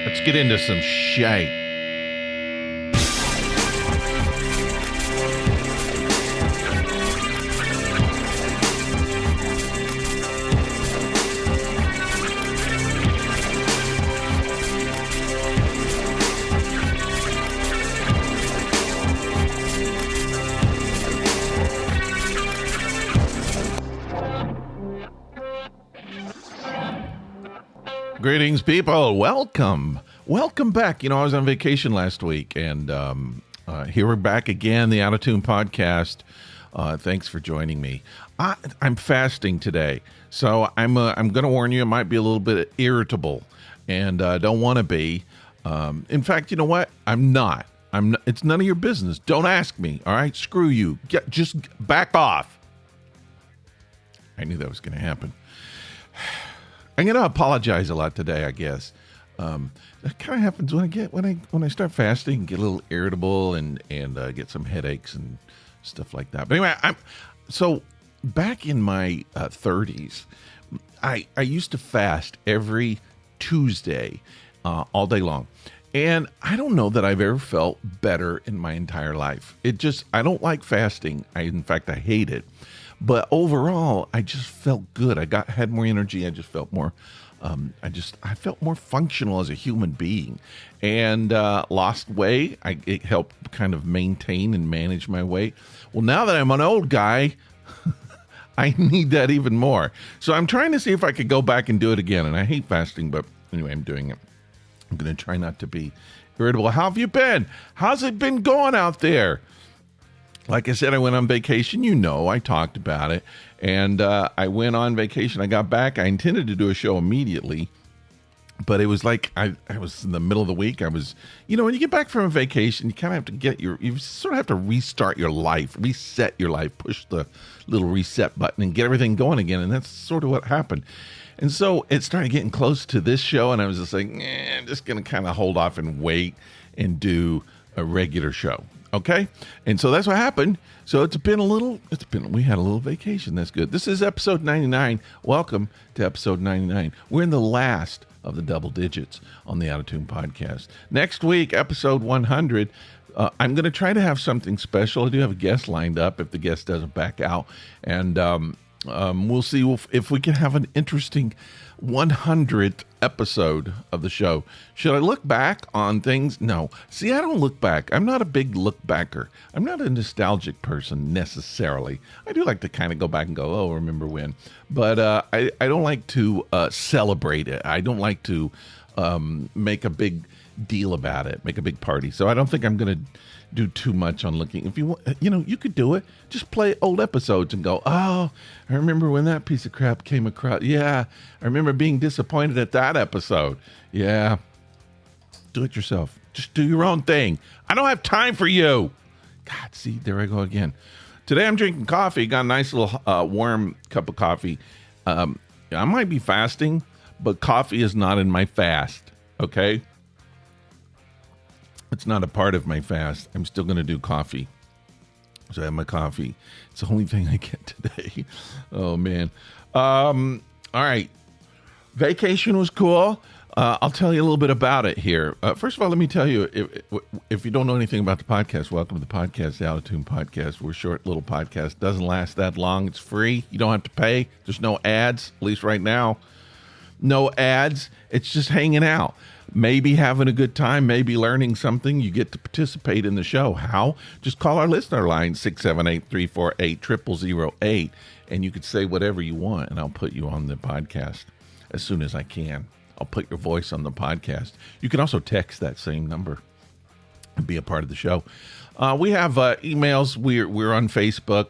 Let's get into some shite. Greetings, people. Welcome back. I was on vacation last week, and here we're back again, the Out of Tune podcast. Thanks for joining me. I'm fasting today, so I'm going to warn you, it might be a little bit irritable, and don't want to be. In fact, you know what? I'm not. It's none of your business. Don't ask me. All right, screw you. Just back off. I knew that was going to happen. I'm going to apologize a lot today, I guess. That kind of happens when I start fasting, get a little irritable and get some headaches and stuff like that. But anyway, so back in my 30s, I used to fast every Tuesday, all day long. And I don't know that I've ever felt better in my entire life. I don't like fasting. In fact, I hate it. But overall, I just felt good. Had more energy. I just felt more, I felt more functional as a human being, and lost weight. It helped kind of maintain and manage my weight. Well, now that I'm an old guy, I need that even more. So I'm trying to see if I could go back and do it again. And I hate fasting, but anyway, I'm doing it. I'm going to try not to be irritable. How have you been? How's it been going out there? Like I said, I went on vacation. I talked about it. And I went on vacation. I got back. I intended to do a show immediately. But it was like I was in the middle of the week. I was, when you get back from a vacation, you kind of have to you sort of have to restart your life, reset your life, push the little reset button and get everything going again. And that's sort of what happened. And so it started getting close to this show. And I was just like, I'm just going to kind of hold off and wait and do a regular show. Okay. And so that's what happened. So we had a little vacation. That's good. This is episode 99. Welcome to episode 99. We're in the last of the double digits on the Out of Tune podcast. Next week, episode 100, I'm going to try to have something special. I do have a guest lined up if the guest doesn't back out. And we'll see if we can have an interesting 100th episode of the show. Should I look back on things? No. See, I don't look back. I'm not a big look backer. I'm not a nostalgic person necessarily. I do like to kind of go back and go, oh, remember when. But I don't like to celebrate it. I don't like to make a big deal about it, make a big party. So I don't think I'm going to do too much on looking. If you want, you could do it. Just play old episodes and go, oh, I remember when that piece of crap came across. Yeah, I remember being disappointed at that episode. Yeah. Do it yourself. Just do your own thing. I don't have time for you. God, see, there I go again. Today I'm drinking coffee. Got a nice little warm cup of coffee. I might be fasting, but coffee is not in my fast. Okay? It's not a part of my fast. I'm still going to do coffee. So I have my coffee. It's the only thing I get today. Oh, man. All right. Vacation was cool. I'll tell you a little bit about it here. First of all, let me tell you, if you don't know anything about the podcast, welcome to the podcast, the Out of Tune podcast. We're a short little podcast. Doesn't last that long. It's free. You don't have to pay. There's no ads, at least right now. No ads. It's just hanging out. Maybe having a good time, maybe learning something. You get to participate in the show. How? Just call our listener line, 678-348-0008, and you could say whatever you want, and I'll put you on the podcast as soon as I can. I'll put your voice on the podcast. You can also text that same number and be a part of the show. We have emails. We're on Facebook.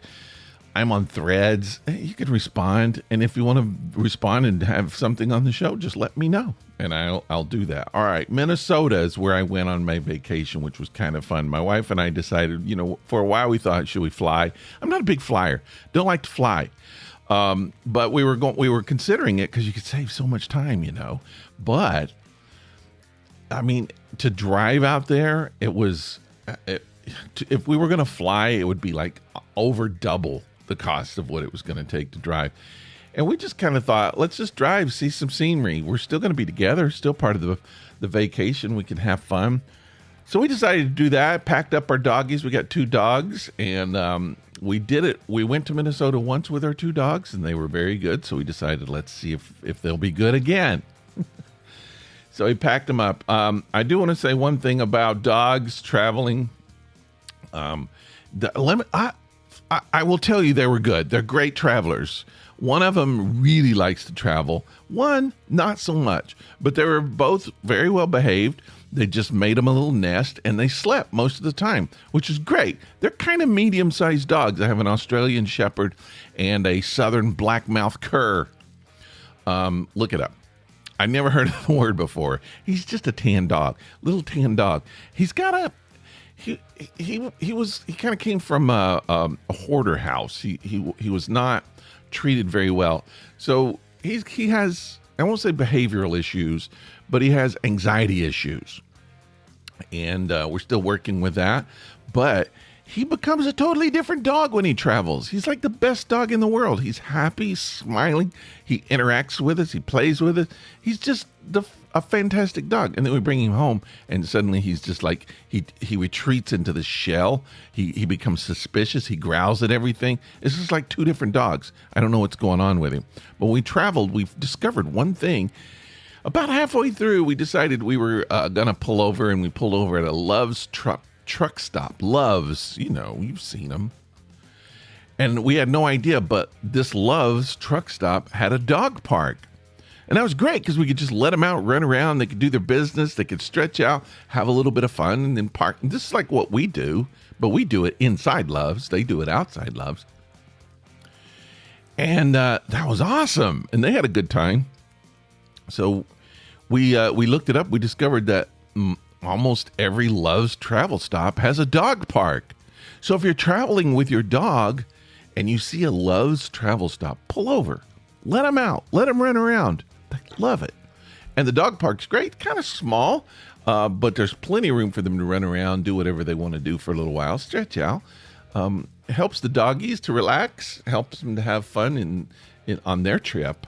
I'm on Threads. You can respond, and if you want to respond and have something on the show, just let me know, and I'll do that. All right, Minnesota is where I went on my vacation, which was kind of fun. My wife and I decided, for a while we thought, should we fly? I'm not a big flyer. Don't like to fly. But we were considering it because you could save so much time, But I mean, to drive out there, if we were going to fly, it would be like over double the cost of what it was going to take to drive. And we just kind of thought, let's just drive, see some scenery. We're still going to be together, still part of the vacation. We can have fun. So we decided to do that, packed up our doggies. We got 2 dogs, and we did it. We went to Minnesota once with our 2 dogs, and they were very good. So we decided, let's see if they'll be good again. So we packed them up. I do want to say one thing about dogs traveling. I will tell you they were good. They're great travelers. One of them really likes to travel. One, not so much. But they were both very well behaved. They just made them a little nest, and they slept most of the time, which is great. They're kind of medium-sized dogs. I have an Australian Shepherd and a Southern Blackmouth Cur. Look it up. I never heard of the word before. He's just a tan dog, little tan dog. He's got he kind of came from a hoarder house. He was not treated very well. So he has, I won't say behavioral issues, but he has anxiety issues. And we're still working with that. But he becomes a totally different dog when he travels. He's like the best dog in the world. He's happy, smiling. He interacts with us. He plays with us. He's just a fantastic dog. And then we bring him home, and suddenly he's just like, he retreats into the shell. He becomes suspicious. He growls at everything. It's just like 2 different dogs. I don't know what's going on with him. But when we traveled, we discovered one thing. About halfway through, we decided we were going to pull over, and we pulled over at a Love's truck stop. Love's, you've seen them. And we had no idea, but this Love's truck stop had a dog park. And that was great because we could just let them out, run around. They could do their business. They could stretch out, have a little bit of fun, and then park. And this is like what we do, but we do it inside Love's. They do it outside Love's. And that was awesome. And they had a good time. So we looked it up. We discovered that almost every Love's travel stop has a dog park. So if you're traveling with your dog and you see a Love's travel stop, pull over. Let them out. Let them run around. They love it. And the dog park's great. Kind of small, but there's plenty of room for them to run around, do whatever they want to do for a little while, stretch out. Helps the doggies to relax, helps them to have fun on their trip.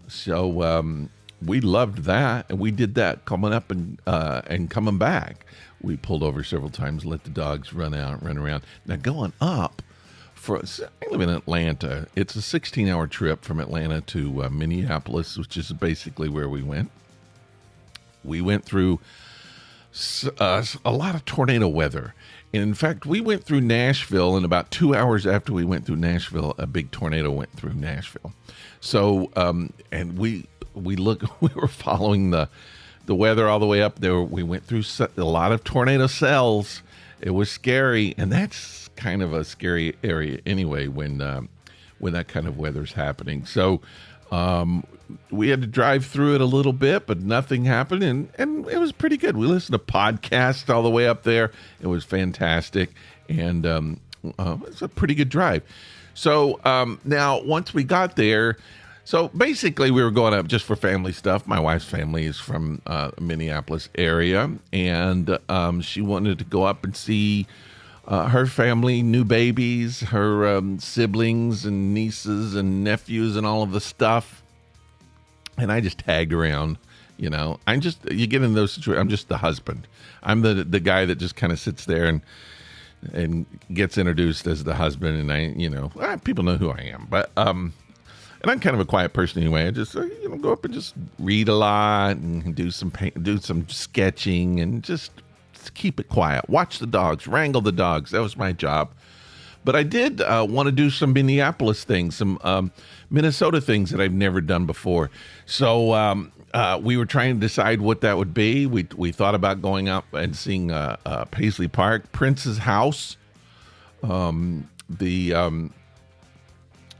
So we loved that, and we did that coming up and coming back. We pulled over several times, let the dogs run out, run around. Now going up, I live in Atlanta. It's a 16-hour trip from Atlanta to Minneapolis, which is basically where we went. We went through a lot of tornado weather. And in fact, we went through Nashville, and about 2 hours after we went through Nashville, a big tornado went through Nashville. So, and we were following the weather all the way up there. We went through a lot of tornado cells. It was scary, and that's kind of a scary area anyway when that kind of weather's happening. So we had to drive through it a little bit, but nothing happened, and it was pretty good. We listened to podcasts all the way up there. It was fantastic, and it's a pretty good drive. So now once we got there, so basically we were going up just for family stuff. My wife's family is from the Minneapolis area, and she wanted to go up and see her family, new babies, her siblings and nieces and nephews and all of the stuff. And I just tagged around, you get in those situations. I'm just the husband. I'm the guy that just kind of sits there and gets introduced as the husband. And people know who I am, but, and I'm kind of a quiet person anyway. I just, go up and just read a lot and do some sketching and just keep it quiet. Watch the dogs, wrangle the dogs. That was my job. But I did want to do some Minneapolis things, some Minnesota things that I've never done before. So we were trying to decide what that would be. We thought about going up and seeing Paisley Park, Prince's house, the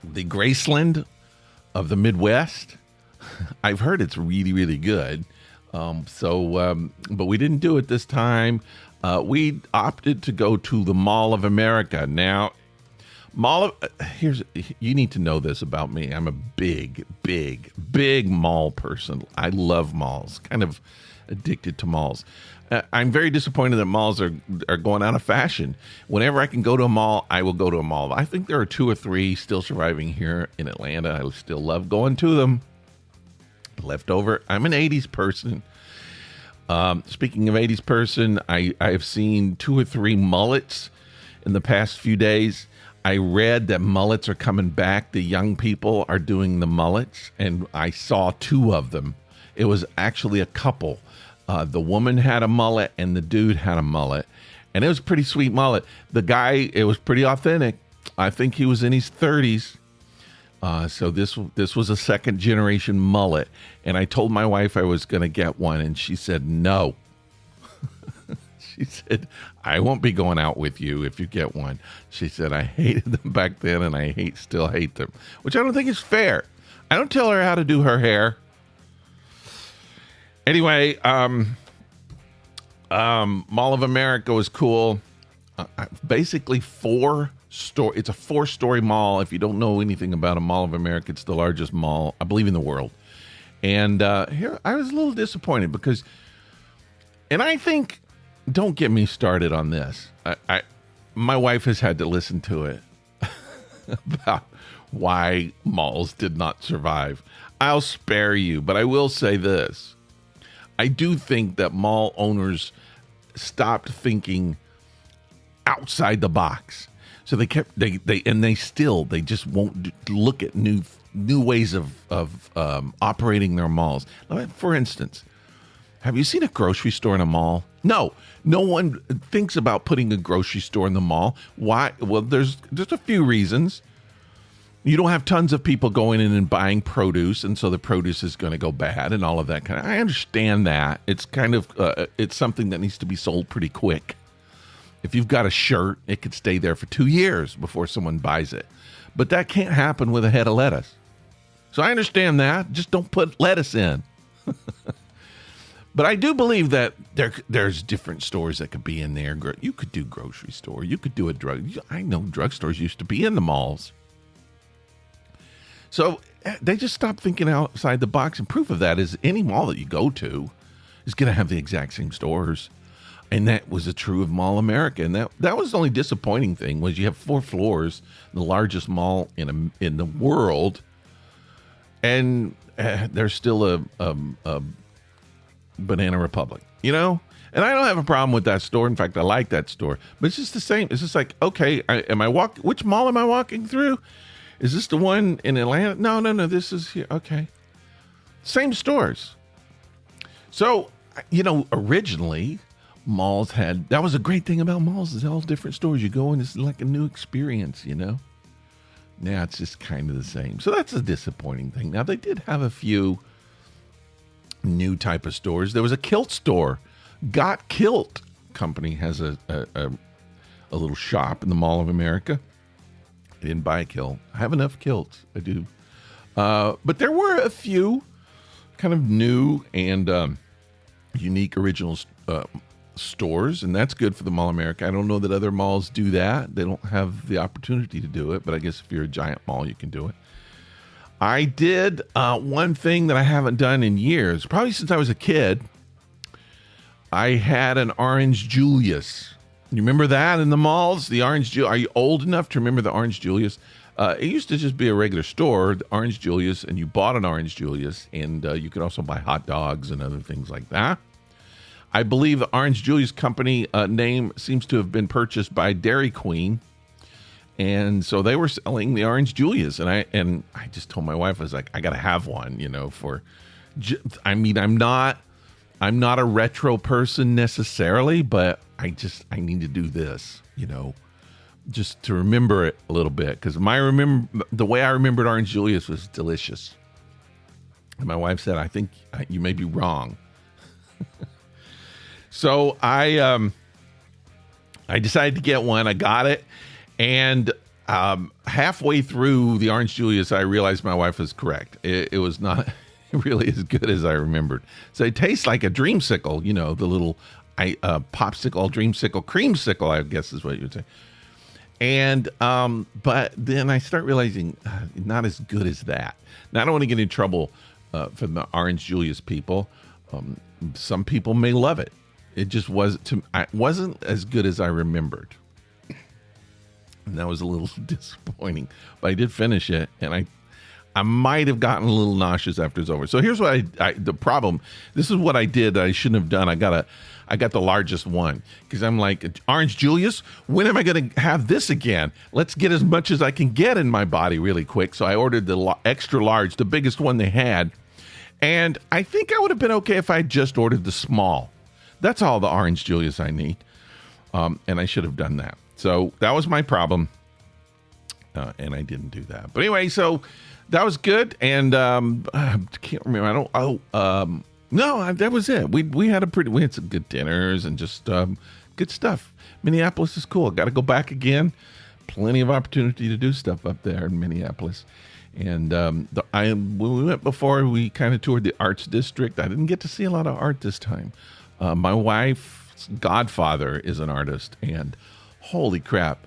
Graceland of the Midwest. I've heard it's really, really good. But we didn't do it this time. We opted to go to the Mall of America. Now, Mall. Here's you need to know this about me. I'm a big mall person. I love malls. Kind of addicted to malls. I'm very disappointed that malls are going out of fashion. Whenever I can go to a mall, I will go to a mall. I think there are 2 or 3 still surviving here in Atlanta. I still love going to them. Leftover. I'm an 80s person. Speaking of 80s person, I've seen 2 or 3 mullets in the past few days. I read that mullets are coming back. The young people are doing the mullets, and I saw 2 of them. It was actually a couple. The woman had a mullet, and the dude had a mullet, and it was a pretty sweet mullet. The guy, it was pretty authentic. I think he was in his 30s. So this was a second generation mullet, and I told my wife I was going to get one, and she said no. She said, I won't be going out with you if you get one. She said, I hated them back then, and I still hate them, which I don't think is fair. I don't tell her how to do her hair. Anyway, Mall of America was cool. Basically it's a 4-story mall. If you don't know anything about a Mall of America, it's the largest mall, I believe, in the world. And here I was a little disappointed because, and I think, don't get me started on this. My wife has had to listen to it about why malls did not survive. I'll spare you, but I will say this. I do think that mall owners stopped thinking outside the box. So they just won't look at new ways of operating their malls. For instance, have you seen a grocery store in a mall? No one thinks about putting a grocery store in the mall. Why? Well, there's a few reasons. You don't have tons of people going in and buying produce, and so the produce is going to go bad and all of that kind of. I understand that. It's kind of it's something that needs to be sold pretty quick. If you've got a shirt, it could stay there for 2 years before someone buys it. But that can't happen with a head of lettuce. So I understand that. Just don't put lettuce in. But I do believe that there's different stores that could be in there. You could do grocery store. You could do a drug. I know drugstores used to be in the malls. So they just stopped thinking outside the box. And proof of that is any mall that you go to is going to have the exact same stores. And that was true of Mall America. And that was the only disappointing thing was you have 4 floors, the largest mall in the world. And there's still a Banana Republic, you know? And I don't have a problem with that store. In fact, I like that store. But it's just the same. It's just like, okay, which mall am I walking through? Is this the one in Atlanta? No, this is here. Okay. Same stores. So, originally, malls that was a great thing about malls is all different stores. You go in, it's like a new experience, Now it's just kind of the same. So that's a disappointing thing. Now, they did have a few new type of stores. There was a kilt store. Got Kilt Company has a little shop in the Mall of America. I didn't buy a kilt. I have enough kilts. I do. But there were a few kind of new and unique original stores, and that's good for the Mall of America. I don't know that other malls do that. They don't have the opportunity to do it, but I guess if you're a giant mall, you can do it. I did one thing that I haven't done in years, probably since I was a kid. I had an Orange Julius. You remember that in the malls? The Orange Julius. Are you old enough to remember the Orange Julius? It used to just be a regular store, the Orange Julius, and you bought an Orange Julius, and you could also buy hot dogs and other things like that. I believe the Orange Julius company name seems to have been purchased by Dairy Queen, and so they were selling the Orange Julius, and I just told my wife, I was like, I got to have one, I'm not a retro person necessarily, but I need to do this, just to remember it a little bit, because the way I remembered Orange Julius was delicious. And my wife said, I think you may be wrong. So I decided to get one. I got it, and halfway through the Orange Julius, I realized my wife was correct. It was not really as good as I remembered. So it tastes like a dreamsicle, the little popsicle, dreamsicle, creamsicle, I guess is what you would say. And but then I start realizing not as good as that. Now I don't want to get in trouble from the Orange Julius people. Some people may love it. It just wasn't as good as I remembered. And that was a little disappointing. But I did finish it, and I might have gotten a little nauseous after it's over. So here's what the problem. This is what I did that I shouldn't have done. I got the largest one because I'm like, Orange Julius, when am I going to have this again? Let's get as much as I can get in my body really quick. So I ordered the extra large, the biggest one they had. And I think I would have been okay if I had just ordered the small. That's all the Orange Julius I need. And I should have done that. So that was my problem. And I didn't do that. But anyway, so that was good. And I can't remember. No, that was it. We had some good dinners and just good stuff. Minneapolis is cool. Got to go back again. Plenty of opportunity to do stuff up there in Minneapolis. And when we went before, we kind of toured the Arts District. I didn't get to see a lot of art this time. My wife's godfather is an artist, and holy crap.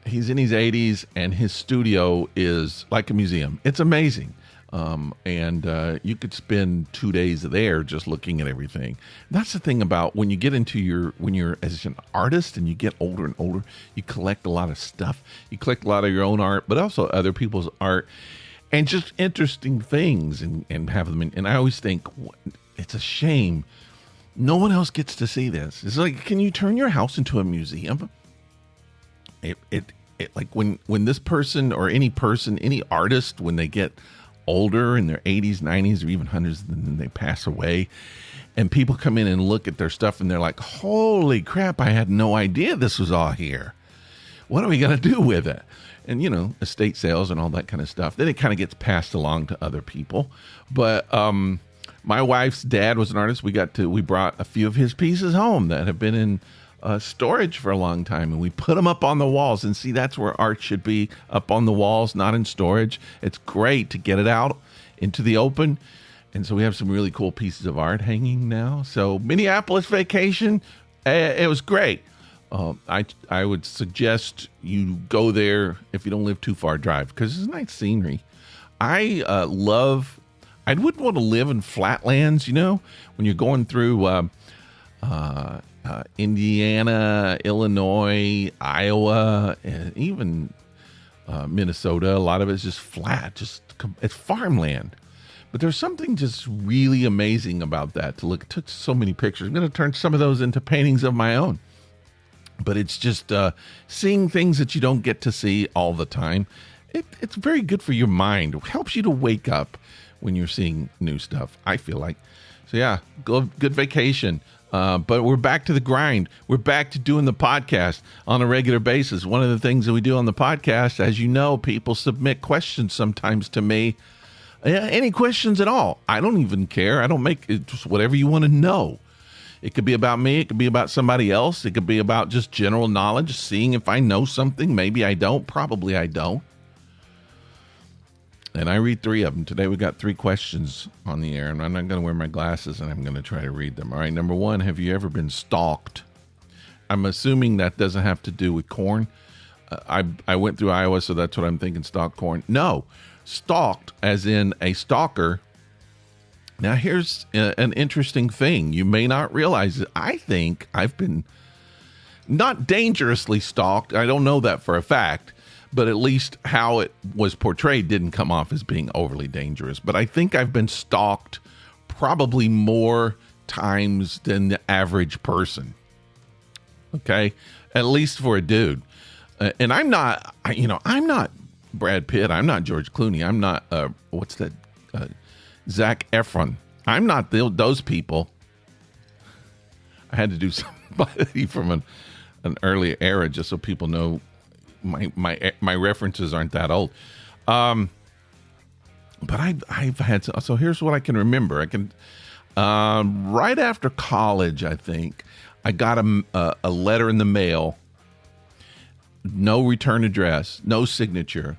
He's in his 80s, and his studio is like a museum. It's amazing. And you could spend 2 days there just looking at everything. That's the thing about when you get into when you're as an artist and you get older and older, you collect a lot of stuff. You collect a lot of your own art, but also other people's art and just interesting things and have them in. And I always think it's a shame no one else gets to see this. It's like, can you turn your house into a museum? It like when this person or any artist, when they get older in their 80s, 90s, or even 100s, and then they pass away, and people come in and look at their stuff and they're like, holy crap, I had no idea this was all here. What are we going to do with it? And, estate sales and all that kind of stuff. Then it kind of gets passed along to other people. But my wife's dad was an artist. We brought a few of his pieces home that have been in storage for a long time, and we put them up on the walls. And see, that's where art should be, up on the walls, not in storage. It's great to get it out into the open. And so we have some really cool pieces of art hanging now. So Minneapolis vacation, it was great. I would suggest you go there if you don't live too far drive, because it's nice scenery. I wouldn't want to live in flatlands, when you're going through Indiana, Illinois, Iowa, and even Minnesota. A lot of it's just flat, it's farmland. But there's something just really amazing about that to look. I took so many pictures. I'm going to turn some of those into paintings of my own. But it's just seeing things that you don't get to see all the time. It's very good for your mind. It helps you to wake up when you're seeing new stuff, I feel like. So yeah, good vacation. But we're back to the grind. We're back to doing the podcast on a regular basis. One of the things that we do on the podcast, as you know, people submit questions sometimes to me. Any questions at all. I don't even care. I don't make it, just whatever you want to know. It could be about me. It could be about somebody else. It could be about just general knowledge, seeing if I know something. Maybe I don't. Probably I don't. And I read 3 of them. Today we got 3 questions on the air, and I'm not going to wear my glasses, and I'm going to try to read them. All right, number 1, have you ever been stalked? I'm assuming that doesn't have to do with corn. I went through Iowa, so that's what I'm thinking, stalked corn. No, stalked as in a stalker. Now, here's an interesting thing. You may not realize it. I think I've been not dangerously stalked. I don't know that for a fact. But at least how it was portrayed didn't come off as being overly dangerous. But I think I've been stalked probably more times than the average person. Okay? At least for a dude. And I'm not Brad Pitt. I'm not George Clooney. I'm not, Zac Efron. I'm not those people. I had to do somebody from an earlier era just so people know my references aren't that old. But I've had, so here's what I can remember. Right after college, I think, I got a letter in the mail, no return address, no signature.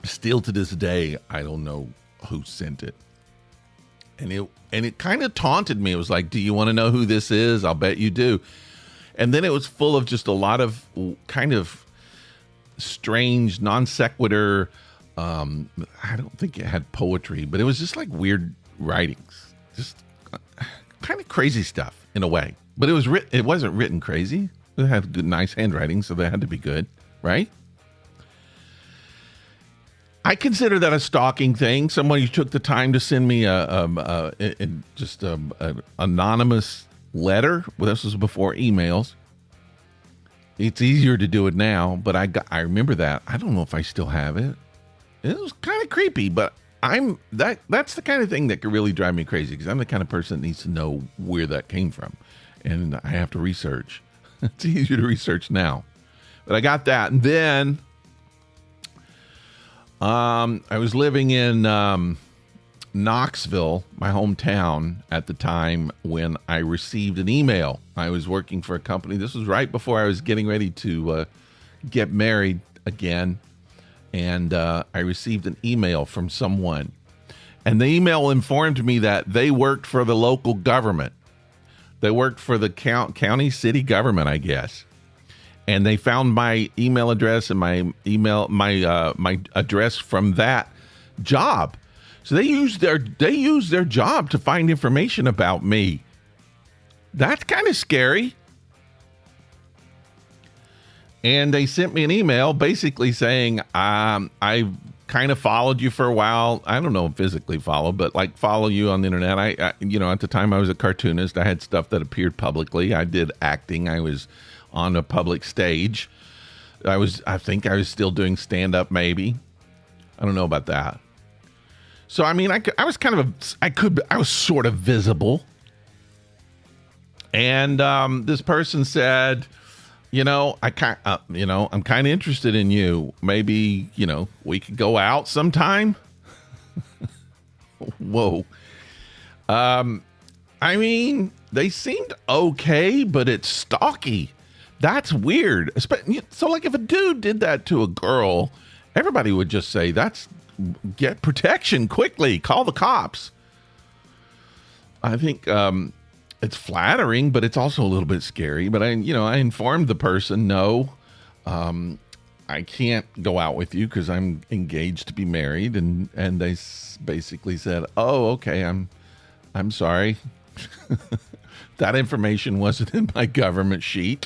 Still to this day, I don't know who sent it. And it kind of taunted me. It was like, do you want to know who this is? I'll bet you do. And then it was full of just a lot of kind of strange, non sequitur. I don't think it had poetry, but it was just like weird writings, just kind of crazy stuff in a way. But it wasn't written crazy. It had good, nice handwriting, so they had to be good, right? I consider that a stalking thing. Someone who took the time to send me an anonymous letter. Well, this was before emails. It's easier to do it now, but I remember that. I don't know if I still have it. It was kind of creepy, but that's the kind of thing that could really drive me crazy, because I'm the kind of person that needs to know where that came from, and I have to research. It's easier to research now, but I got that. And then I was living in Knoxville, my hometown, at the time when I received an email. I was working for a company. This was right before I was getting ready to get married again. And I received an email from someone. And the email informed me that they worked for the local government. They worked for the county city government, I guess. And they found my email address and my address from that job. So they used their job to find information about me. That's kind of scary. And they sent me an email basically saying, I kind of followed you for a while. I don't know, physically follow, but like follow you on the internet. I at the time I was a cartoonist. I had stuff that appeared publicly. I did acting. I was on a public stage. I think I was still doing stand-up, maybe. I don't know about that. So, I mean, I was sort of visible. And this person said, I'm kind of interested in you. Maybe, we could go out sometime. Whoa. I mean, they seemed okay, but it's stalky. That's weird. So, like, if a dude did that to a girl, everybody would just say, get protection quickly. Call the cops. I think it's flattering, but it's also a little bit scary. But I informed the person, no, I can't go out with you because I'm engaged to be married. And they basically said, oh, okay, I'm sorry. That information wasn't in my government sheet.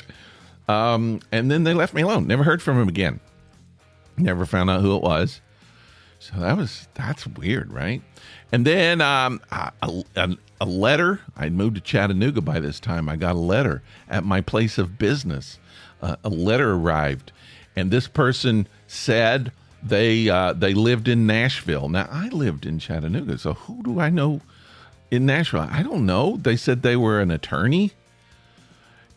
And then they left me alone. Never heard from him again. Never found out who it was. So that's weird, right? And then a letter. I'd moved to Chattanooga by this time. I got a letter at my place of business. A letter arrived, and this person said they lived in Nashville. Now, I lived in Chattanooga, so who do I know in Nashville? I don't know. They said they were an attorney,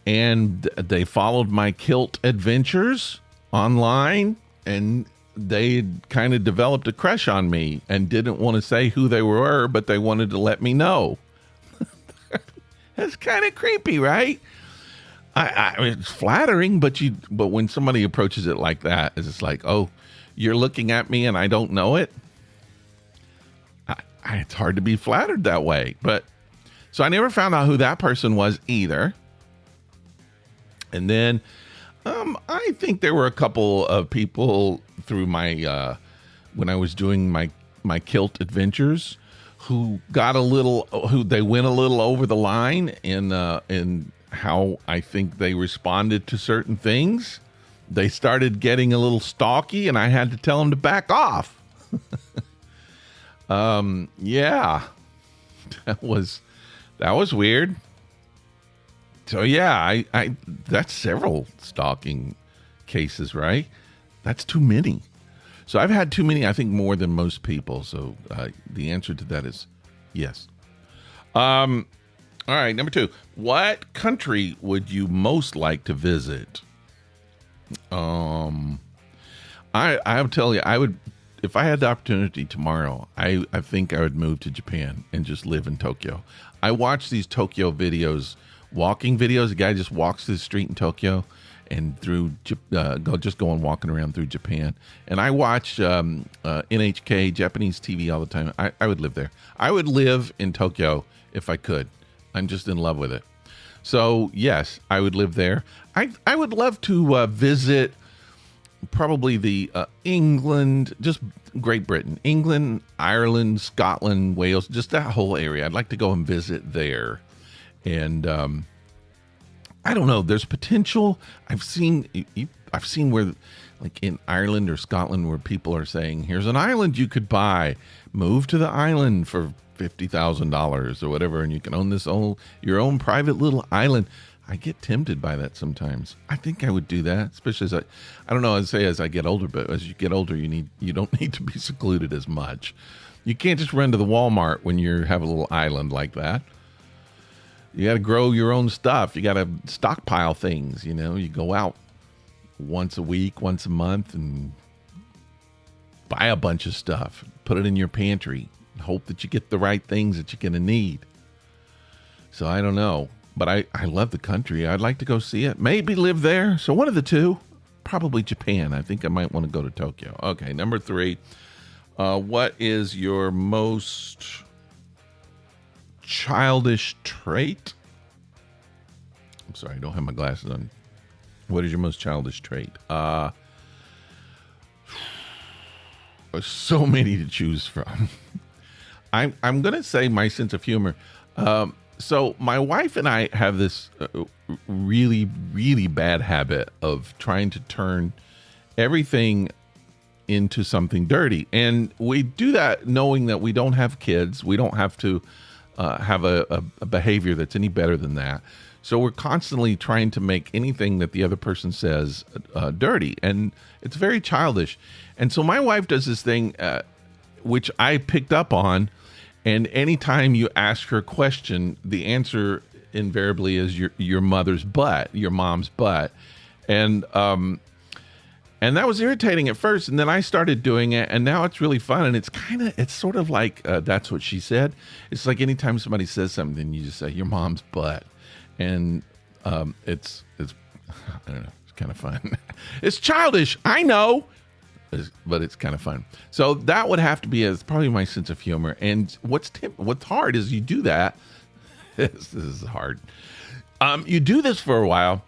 and they followed my kilt adventures online, and they kind of developed a crush on me and didn't want to say who they were, but they wanted to let me know. That's kind of creepy, right? It's flattering, but when somebody approaches it like that, it's just like, oh, you're looking at me and I don't know it. It's hard to be flattered that way. But so I never found out who that person was either. And then I think there were a couple of people through my when I was doing my kilt adventures who went a little over the line in how I think they responded to certain things. They started getting a little stalky, and I had to tell them to back off. Yeah, that was weird. So yeah, I that's several stalking cases, right? That's too many. So I've had too many, I think more than most people. So the answer to that is yes. All right, number 2. What country would you most like to visit? I'll tell you, I would, if I had the opportunity tomorrow, I think I would move to Japan and just live in Tokyo. I watch these Tokyo videos, walking videos. A guy just walks through the street in Tokyo and going walking around through Japan. And I watch NHK, Japanese TV all the time. I would live there. I would live in Tokyo if I could. I'm just in love with it. So yes, I would live there. I would love to visit probably the England, just Great Britain, England, Ireland, Scotland, Wales, just that whole area. I'd like to go and visit there. And I don't know. There's potential. I've seen where, like in Ireland or Scotland, where people are saying, "Here's an island you could buy. Move to the island for $50,000 or whatever, and you can own your own private little island." I get tempted by that sometimes. I think I would do that, especially as I don't know. I'd say as I get older, but as you get older, you don't need to be secluded as much. You can't just run to the Walmart when you have a little island like that. You got to grow your own stuff. You got to stockpile things. You go out once a week, once a month, and buy a bunch of stuff. Put it in your pantry. Hope that you get the right things that you're going to need. So I don't know. But I love the country. I'd like to go see it. Maybe live there. So one of the two. Probably Japan. I think I might want to go to Tokyo. Okay, number 3. What is your most childish trait? I'm sorry, I don't have my glasses on. What is your most childish trait? There's so many to choose from. I'm going to say my sense of humor. So my wife and I have this really, really bad habit of trying to turn everything into something dirty. And we do that knowing that we don't have kids. We don't have to have a behavior that's any better than that. So we're constantly trying to make anything that the other person says dirty. And it's very childish. And so my wife does this thing, which I picked up on. And anytime you ask her a question, the answer invariably is your mother's butt, your mom's butt. And that was irritating at first. And then I started doing it, and now it's really fun. And it's sort of like, that's what she said. It's like anytime somebody says something, you just say your mom's butt. And it's I don't know, it's kind of fun. It's childish, I know. But it's kind of fun. So that would have to be probably my sense of humor. And what's hard is you do that. This is hard. You do this for a while,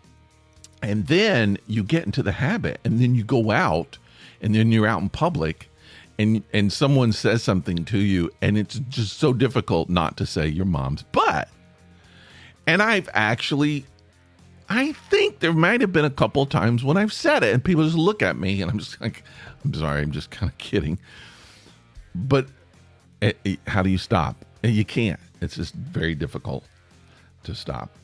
and then you get into the habit, and then you go out, and then you're out in public, and someone says something to you, and it's just so difficult not to say your mom's butt. And I think there might have been a couple of times when I've said it, and people just look at me, and I'm just like, I'm sorry, I'm just kind of kidding. But how do you stop? You can't. It's just very difficult to stop.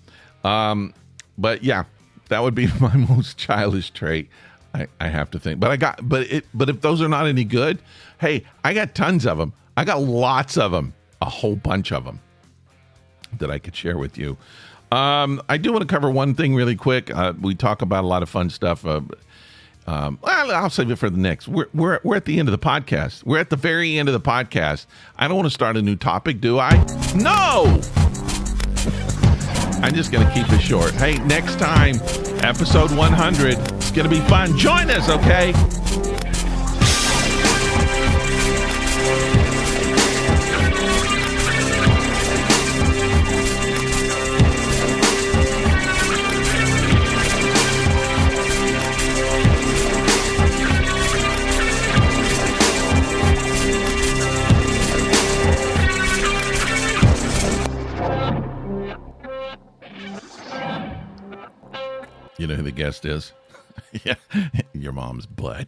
But yeah, that would be my most childish trait. I have to think. But if those are not any good, hey, I got tons of them. I got lots of them, a whole bunch of them that I could share with you. I do want to cover one thing really quick. We talk about a lot of fun stuff. Well, I'll save it for the next. We're at the end of the podcast. We're at the very end of the podcast. I don't want to start a new topic, do I? No! I'm just going to keep it short. Hey, next time, episode 100. It's going to be fun. Join us, okay? You know who the guest is? Yeah, your mom's butt.